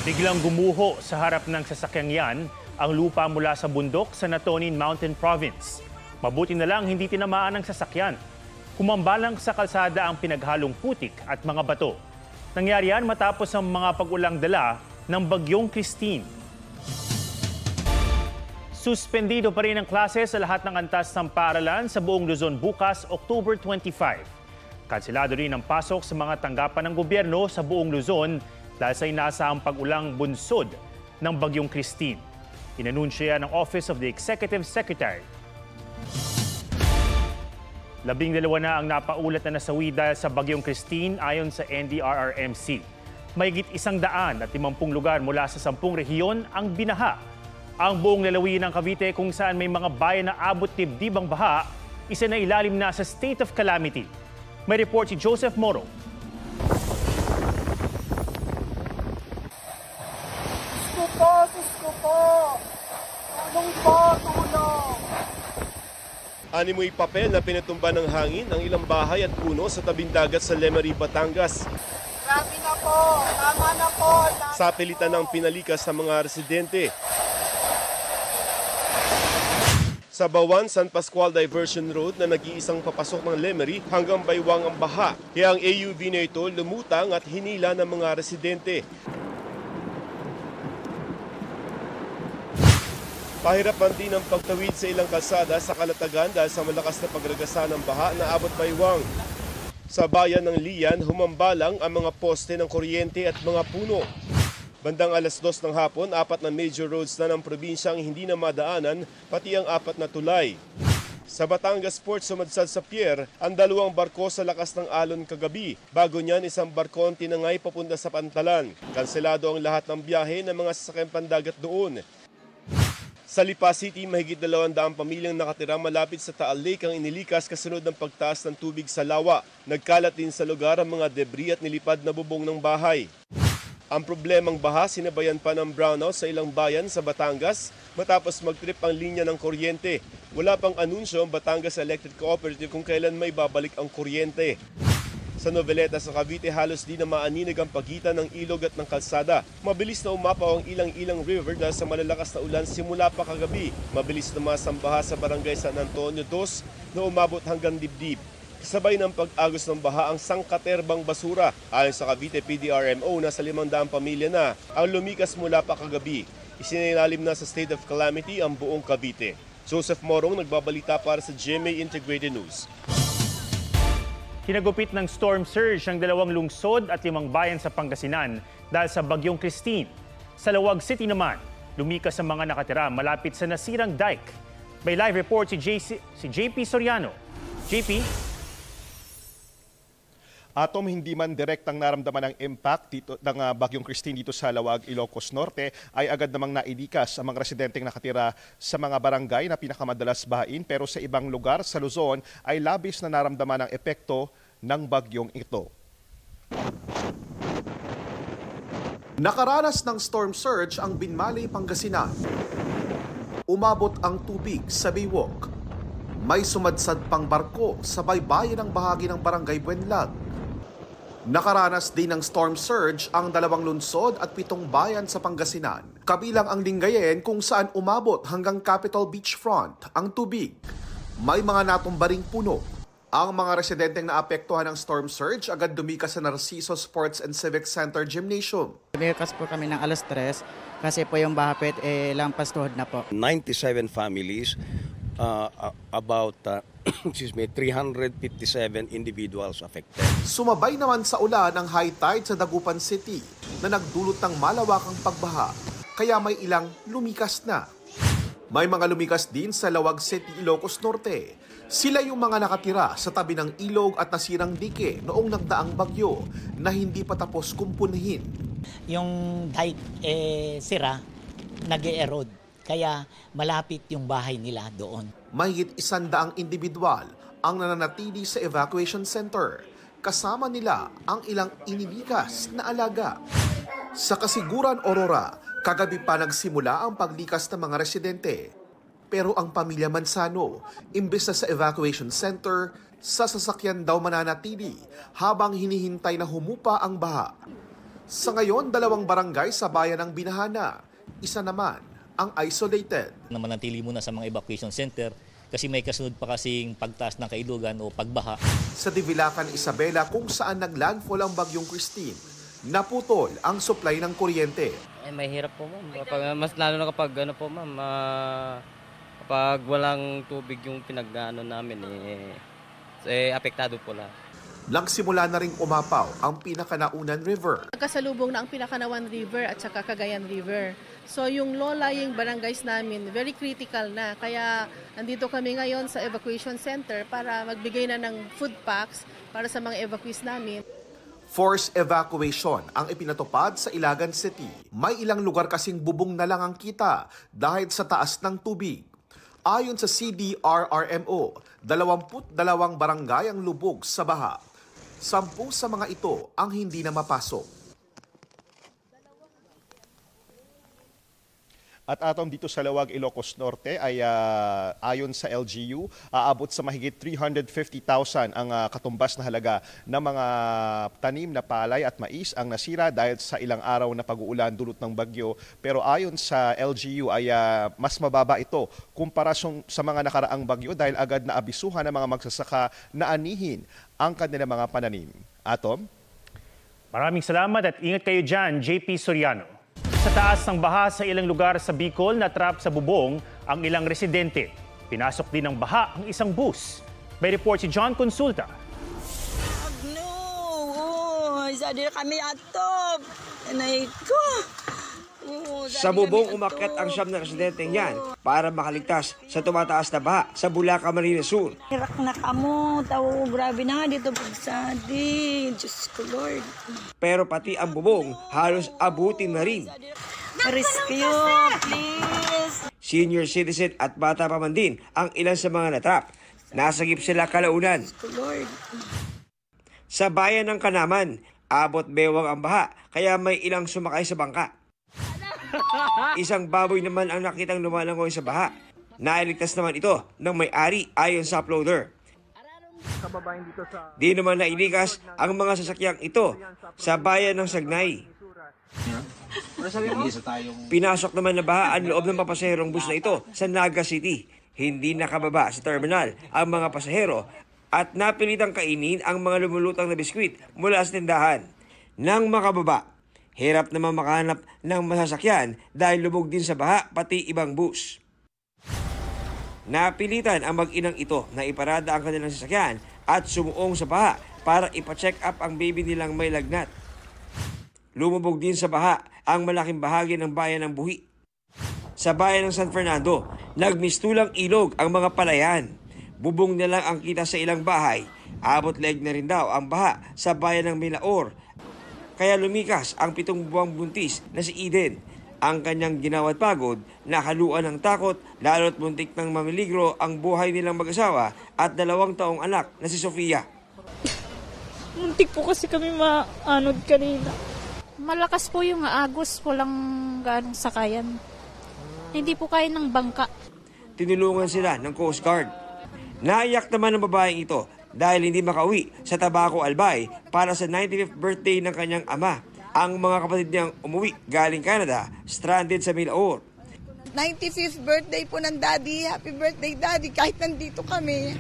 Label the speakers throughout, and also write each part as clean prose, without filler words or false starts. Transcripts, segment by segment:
Speaker 1: Biglang gumuho sa harap ng sasakyang yan ang lupa mula sa bundok sa Natonin Mountain Province. Mabuti na lang hindi tinamaan ang sasakyan. Humambalang sa kalsada ang pinaghalong putik at mga bato. Nangyari yan matapos ang mga pag-ulang dala ng bagyong Christine. Suspendido pa rin ang klase sa lahat ng antas ng paaralan sa buong Luzon bukas, October 25. Kanselado rin ang pasok sa mga tanggapan ng gobyerno sa buong Luzon dahil sa inaasahang pag-ulang bunsod ng bagyong Christine. Inanunsya ng Office of the Executive Secretary. 12 na ang napaulat na nasawi dahil sa bagyong Christine ayon sa NDRRMC. Mahigit 150 lugar mula sa 10 rehiyon ang binaha. Ang buong lalawigan ng Cavite kung saan may mga bayan na abot dibdib ang baha, isa na ilalim na sa state of calamity. May report si Joseph Moro.
Speaker 2: Animoy papel na pinatumba ng hangin ang ilang bahay at puno sa tabing dagat sa Lemery, Batangas.
Speaker 3: Grabe na po! Tama na po!
Speaker 2: Sa pilitan ng pinalikas sa mga residente. Sa Bawan, San Pascual Diversion Road na nag-iisang papasok ng Lemery hanggang Baywang ang baha. Kaya ang AUV na ito lumutang at hinila ng mga residente. Pahirapan din ang pagtawid sa ilang kalsada sa Kalatagan dahil sa malakas na pagragasa ng baha na abot Baywang. Sa bayan ng Lian, humambalang ang mga poste ng kuryente at mga puno. Bandang 2:00 ng hapon, 4 na major roads na ng probinsyang hindi na madaanan, pati ang 4 na tulay. Sa Batangas Port, sumadsad sa pier ang 2 barko sa lakas ng alon kagabi. Bago niyan, 1 barko ang tinangay papunta sa Pantalan. Kanselado ang lahat ng biyahe ng mga sasakyang pandagat doon. Sa Lipa City, mahigit 200 pamilyang nakatira malapit sa Taal Lake ang inilikas kasunod ng pagtaas ng tubig sa lawa. Nagkalat din sa lugar ang mga debris at nilipad na bubong ng bahay. Ang problemang baha, sinabayan pa ng brownout sa ilang bayan sa Batangas matapos magtrip ang linya ng kuryente. Wala pang anunsyo ang Batangas Electric Cooperative kung kailan may babalik ang kuryente. Sa Noveleta sa Cavite, halos di na maaninag ang pagitan ng ilog at ng kalsada. Mabilis na umapaw ang Ilang-Ilang River dahil sa malalakas na ulan simula pa kagabi. Mabilis na masambaha sa barangay San Antonio 2 na umabot hanggang dibdib. Sabay ng pag-agos ng baha ang sangkaterbang basura. Ayon sa Cavite PDRMO, nasa 500 pamilya na ang lumikas mula pa kagabi. Isinilalim na sa state of calamity ang buong Cavite. Joseph Morong nagbabalita para sa GMA Integrated News.
Speaker 1: Kinagupit ng storm surge ang 2 lungsod at 5 bayan sa Pangasinan dahil sa bagyong Christine. Sa Lawag City naman, lumikas ang mga nakatira malapit sa nasirang dike. May live report si JP Soriano. JP?
Speaker 4: Atom, hindi man direktang naramdaman ang impact ng bagyong Christine dito sa Lawag, Ilocos Norte, ay agad namang nailikas ang mga residenteng nakatira sa mga barangay na pinakamadalas bahain, pero sa ibang lugar sa Luzon ay labis na naramdaman ang epekto ng bagyong ito.
Speaker 5: Nakaranas ng storm surge ang Binmaley, Pangasinan. Umabot ang tubig sa Baywalk. May sumadsad pang barko sa baybayin ng bahagi ng barangay Buenlag. Nakaranas din ng storm surge ang 2 lungsod at 7 bayan sa Pangasinan. Kabilang ang Lingayen kung saan umabot hanggang Capitol Beachfront ang tubig. May mga natumbaring puno. Ang mga residenteng naapektuhan ng storm surge agad dumikas sa Narciso Sports and Civic Center Gymnasium.
Speaker 6: Dumikas po kami ng 3:00 kasi po yung bahapit lampas tuhod na po.
Speaker 7: 97 families, about 357 individuals affected.
Speaker 5: Sumabay naman sa ulan ang high tide sa Dagupan City na nagdulot ng malawakang pagbaha, kaya may ilang lumikas na. May mga lumikas din sa Lawag City, Ilocos Norte. Sila yung mga nakatira sa tabi ng ilog at nasirang dike noong nagdaang bagyo na hindi pa tapos kumpunahin.
Speaker 8: Yung dike sira, nag-erode. Kaya malapit yung bahay nila doon.
Speaker 5: Mahigit 100 individual ang nananatili sa evacuation center. Kasama nila ang ilang inilikas na alaga. Sa Kasiguran, Aurora, kagabi pa nagsimula ang paglikas ng mga residente. Pero ang pamilya Mansano, imbes na sa evacuation center, sa sasakyan daw mananatili habang hinihintay na humupa ang baha. Sa ngayon, 2 barangay sa bayan ng Binahana. Isa naman ang isolated.
Speaker 9: Manatili muna sa mga evacuation center kasi may kasunod pa kasing pagtaas ng kailugan o pagbaha.
Speaker 5: Sa Divilacan, Isabela, kung saan naglandfall ang bagyong Christine, naputol ang supply ng kuryente.
Speaker 10: May hirap po ma'am. Mas lalo na kapag kapag walang tubig yung pinag-ano namin apektado po lang.
Speaker 5: Nagsimula na ring umapaw ang Pinakanaunan River.
Speaker 3: Nagkasalubong na ang Pinakanawan River at saka Cagayan River. So yung low-lying barangays namin, very critical na. Kaya nandito kami ngayon sa evacuation center para magbigay na ng food packs para sa mga evacuees namin.
Speaker 5: Forced evacuation ang ipinatupad sa Ilagan City. May ilang lugar kasing bubong na lang ang kita dahil sa taas ng tubig. Ayon sa CDRRMO, 22 barangay ang lubog sa baha. 10 sa mga ito ang hindi na mapasok.
Speaker 4: At atom dito sa Lawag, Ilocos Norte ay ayon sa LGU, aabot sa mahigit 350,000 ang katumbas na halaga ng mga tanim na palay at mais ang nasira dahil sa ilang araw na pag-uulan dulot ng bagyo. Pero ayon sa LGU ay mas mababa ito kumpara sa mga nakaraang bagyo dahil agad na abisuhan ng mga magsasaka na anihin ang kanilang mga pananim. Atom?
Speaker 1: Maraming salamat at ingat kayo dyan, JP Soriano. Sa taas ng baha sa ilang lugar sa Bicol, natrap sa bubong ang ilang residente. Pinasok din ng baha ang isang bus. May report si John Consulta.
Speaker 11: Isa din kami atop. Anay ko.
Speaker 12: Sa bubong umakyat ang 9 na residenteng yan para makaligtas sa tumataas na baha sa Bulacan, Camarines Sur.
Speaker 11: Hirak na kamo. Grabe na nga dito pagsadi. Diyos ko Lord.
Speaker 12: Pero pati ang bubong halos abutin na rin.
Speaker 11: Rescue, please.
Speaker 12: Senior citizen at bata pa man din ang ilan sa mga natrap. Nasagip sila kalaunan.
Speaker 11: Diyos ko Lord.
Speaker 12: Sa bayan ng Kanaman, abot bewang ang baha kaya may ilang sumakay sa bangka. Isang baboy naman ang nakitang lumalangoy sa baha. Nailigtas naman ito ng may-ari ayon sa uploader. Di naman nailikas ang mga sasakyang ito sa bayan ng Sagnay. Pinasok naman na baha ang loob ng papasaherong bus na ito sa Naga City. Hindi nakababa sa terminal ang mga pasahero at napilitang kainin ang mga lumulutang na biskwit mula sa tindahan. Nang makababa, hirap naman makahanap ng masasakyan dahil lubog din sa baha pati ibang bus. Napilitan ang mag-inang ito na iparada ang kanilang sasakyan at sumuong sa baha para ipacheck up ang baby nilang may lagnat. Lumubog din sa baha ang malaking bahagi ng bayan ng Buhi. Sa bayan ng San Fernando, nagmistulang ilog ang mga palayan. Bubong na lang ang kita sa ilang bahay. Abot leg na rin daw ang baha sa bayan ng Milaor. Kaya lumikas ang 7 buwang buntis na si Eden. Ang kanyang ginawa at pagod, nakaluan ng takot, lalo't muntik ng mamiligro ang buhay nilang mag-asawa at 2 taong anak na si Sofia.
Speaker 13: Muntik po kasi kami maanod kanina. Malakas po yung agos, walang ganong sakayan. Hindi po kaya ng bangka.
Speaker 12: Tinulungan sila ng Coast Guard. Naiyak naman ang babaeng ito dahil hindi makauwi sa Tabaco, Albay para sa 95th birthday ng kanyang ama. Ang mga kapatid niyang umuwi galing Canada, stranded sa Milaor.
Speaker 11: 95th birthday po ng Daddy. Happy birthday, Daddy, kahit nandito kami.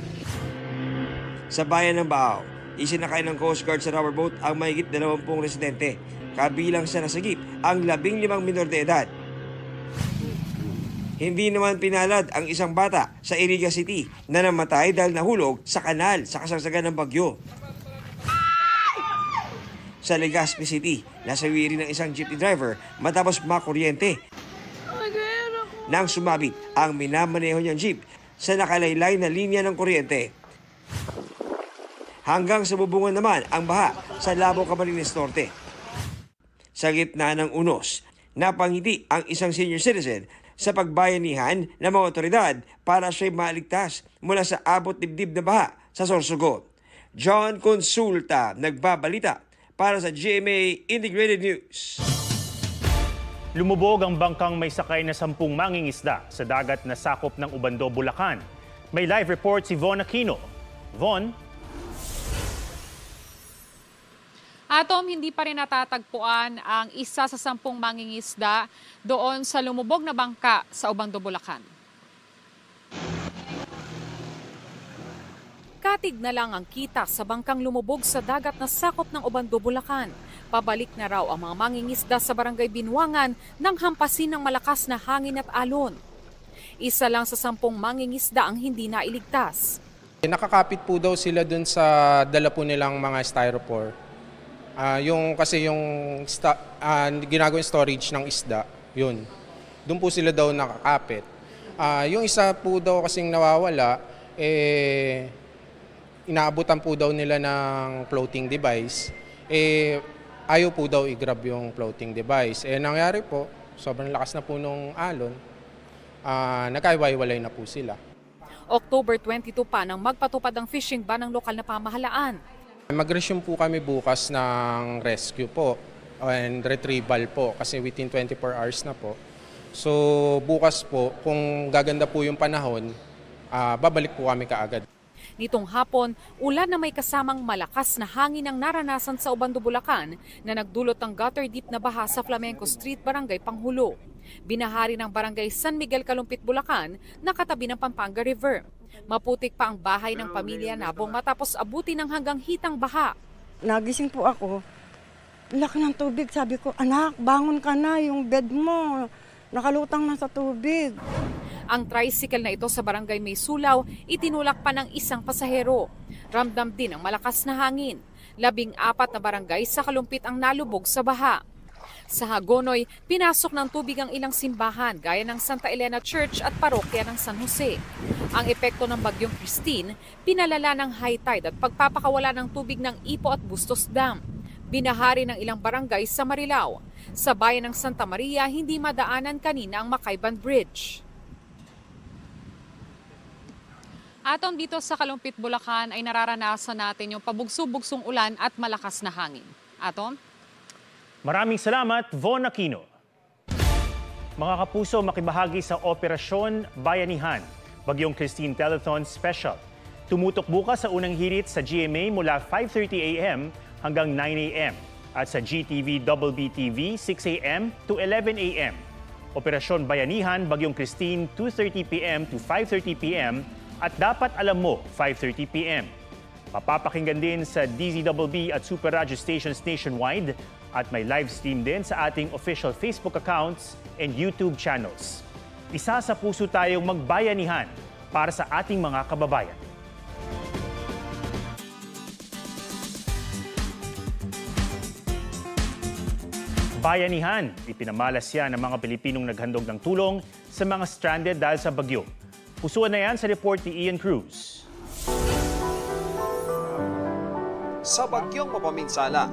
Speaker 12: Sa bayan ng Baao, isinakay ng Coast Guard sa rubber boat ang mahigit 20 residente. Kabilang sa nasagip ang 15 minor de edad. Hindi naman pinalad ang isang bata sa Iriga City na namatay dahil nahulog sa kanal sa kasagsagan ng bagyo. Sa Legazpi City, nasawi rin ng isang jeepney driver matapos makuryente. Nang sumabit ang minamaneho niyang jeep sa nakalaylay na linya ng kuryente. Hanggang sa bubungan naman ang baha sa Labo, Camarines Norte. Sa gitna ng unos, napangiti ang isang senior citizen sa pagbayanihan ng mga otoridad para siya'y maligtas mula sa abot dibdib na baha sa Sorsogon. John Consulta, nagbabalita para sa GMA Integrated News.
Speaker 1: Lumubog ang bangkang may sakay na 10 mangingisda sa dagat na sakop ng Ubando, Bulacan. May live report si Von Aquino. Von?
Speaker 14: Atom, hindi pa rin natatagpuan ang isa sa 10 mangingisda doon sa lumubog na bangka sa Obando, Bulacan.
Speaker 15: Katig na lang ang kita sa bangkang lumubog sa dagat na sakop ng Obando, Bulacan. Pabalik na raw ang mga mangingisda sa barangay Binwangan nang hampasin ng malakas na hangin at alon. Isa lang sa 10 mangingisda ang hindi nailigtas.
Speaker 16: Nakakapit po daw sila dun sa dala po nilang mga styrofoam. Kasi yung ginagawang storage ng isda, yun. Doon po sila daw nakakapit. Yung isa po daw kasing nawawala, inaabutan po daw nila ng floating device. Ayaw po daw i-grab yung floating device. Nangyari po, sobrang lakas na po nung alon, nagkaiwalay na po sila.
Speaker 15: October 22 pa nang magpatupad ang fishing ban ng lokal na pamahalaan.
Speaker 16: Mag-resume po kami bukas ng rescue po and retrieval po kasi within 24 hours na po. So bukas po, kung gaganda po yung panahon, babalik po kami kaagad.
Speaker 15: Nitong hapon, ulan na may kasamang malakas na hangin ang naranasan sa Obando, Bulacan na nagdulot ng gutter deep na baha sa Flamenco Street, Barangay Panghulo. Binahari ng Barangay San Miguel, Kalumpit, Bulacan na katabi ng Pampanga River. Maputik pa ang bahay ng pamilya Nabong matapos abutin ng hanggang hitang baha.
Speaker 17: Nagising po ako. Laki ng tubig. Sabi ko, anak, bangon ka na. Yung bed mo, nakalutang na sa tubig.
Speaker 15: Ang tricycle na ito sa Barangay May Sulaw, itinulak pa ng isang pasahero. Ramdam din ang malakas na hangin. 14 na barangay sa Kalumpit ang nalubog sa baha. Sa Hagonoy, pinasok ng tubig ang ilang simbahan gaya ng Santa Elena Church at parokya ng San Jose. Ang epekto ng bagyong Christine, pinalala ng high tide at pagpapakawala ng tubig ng Ipo at Bustos Dam. Binahari ng ilang barangay sa Marilao. Sa bayan ng Santa Maria, hindi madaanan kanina ang Makayban Bridge.
Speaker 14: Atom, dito sa Kalumpit, Bulacan ay nararanasan natin yung pabugso-bugsong ulan at malakas na hangin. Atom?
Speaker 1: Maraming salamat, Von Aquino. Mga kapuso, makibahagi sa Operasyon Bayanihan, Bagyong Christine Telethon Special. Tumutok bukas sa unang hirit sa GMA mula 5:30 a.m. hanggang 9 a.m. at sa GTV BBTV 6 a.m. to 11 a.m. Operasyon Bayanihan, Bagyong Christine 2:30 p.m. to 5:30 p.m. at dapat alam mo 5:30 p.m. Mapapakinggan din sa DZBB at Super Radio stations nationwide at may live stream din sa ating official Facebook accounts and YouTube channels. Isa sa puso tayong magbayanihan para sa ating mga kababayan. Bayanihan, ipinamalas yan ng mga Pilipinong naghandog ng tulong sa mga stranded dahil sa bagyo. Pusuan na yan sa report ni Ian Cruz.
Speaker 5: Sa bagyong mapaminsala,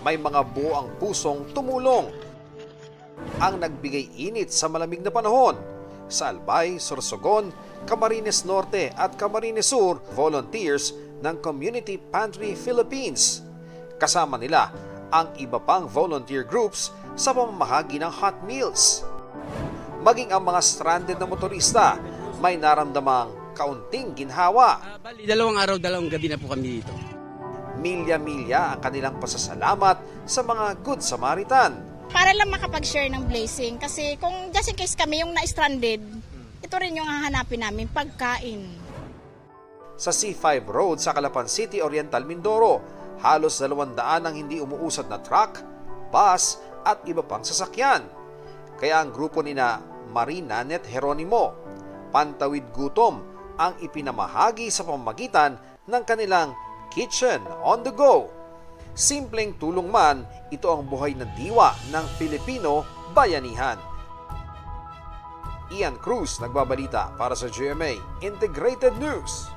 Speaker 5: may mga buo ang pusong tumulong. Ang nagbigay init sa malamig na panahon. Sa Albay, Sorsogon, Camarines Norte at Camarines Sur, volunteers ng Community Pantry Philippines. Kasama nila ang iba pang volunteer groups sa pamamahagi ng hot meals. Maging ang mga stranded na motorista may naramdamang kaunting ginhawa.
Speaker 18: 2 araw, 2 gabi na po kami dito.
Speaker 5: Milya-milya ang kanilang pasasalamat sa mga Good Samaritan.
Speaker 19: Para lang makapag-share ng blessing kasi kung just in case kami yung na-stranded, ito rin yung hahanapin namin, pagkain.
Speaker 5: Sa C5 Road sa Calapan City, Oriental, Mindoro, halos 200 ang hindi umuusad na truck, bus at iba pang sasakyan. Kaya ang grupo nina Marina Net Jeronimo, Pantawid Gutom ang ipinamahagi sa pamamagitan ng kanilang Kitchen on the Go. Simpleng tulong man, ito ang buhay na diwa ng Filipino bayanihan. Ian Cruz nagbabalita para sa GMA Integrated News.